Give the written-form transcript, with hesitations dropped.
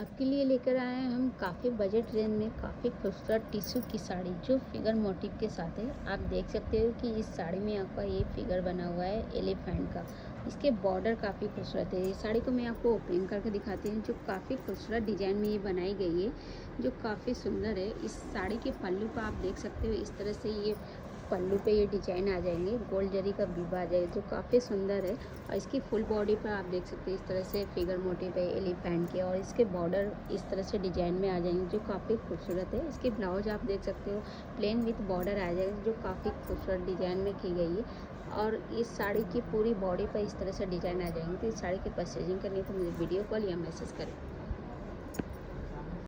आपके लिए लेकर आए हैं हम काफ़ी बजट रेंज में काफ़ी खूबसूरत टिश्यू की साड़ी जो फिगर मोटिव के साथ है। आप देख सकते हो कि इस साड़ी में आपका ये फिगर बना हुआ है एलिफेंट का। इसके बॉर्डर काफ़ी खूबसूरत है। इस साड़ी को मैं आपको ओपन करके दिखाती हूँ जो काफ़ी खूबसूरत डिजाइन में ये बनाई गई है, जो काफ़ी सुंदर है। इस साड़ी के पल्लू पर आप देख सकते हो इस तरह से ये पल्लू पे ये डिजाइन आ जाएंगे, गोल्ड जरी का बीबा आ जाएगा जो काफ़ी सुंदर है। और इसकी फुल बॉडी पर आप देख सकते हैं इस तरह से फिगर मोटिव है एलिफेंट के, और इसके बॉर्डर इस तरह से डिजाइन में आ जाएंगे जो काफ़ी खूबसूरत है। इसके ब्लाउज आप देख सकते हो प्लेन विथ बॉर्डर आ जाएगा जो काफ़ी खूबसूरत डिजाइन में की गई है। और इस साड़ी की पूरी बॉडी पर इस तरह से डिजाइन आ जाएंगे। तो इस साड़ी की परचेजिंग करनी है तो मुझे वीडियो कॉल या मैसेज करें।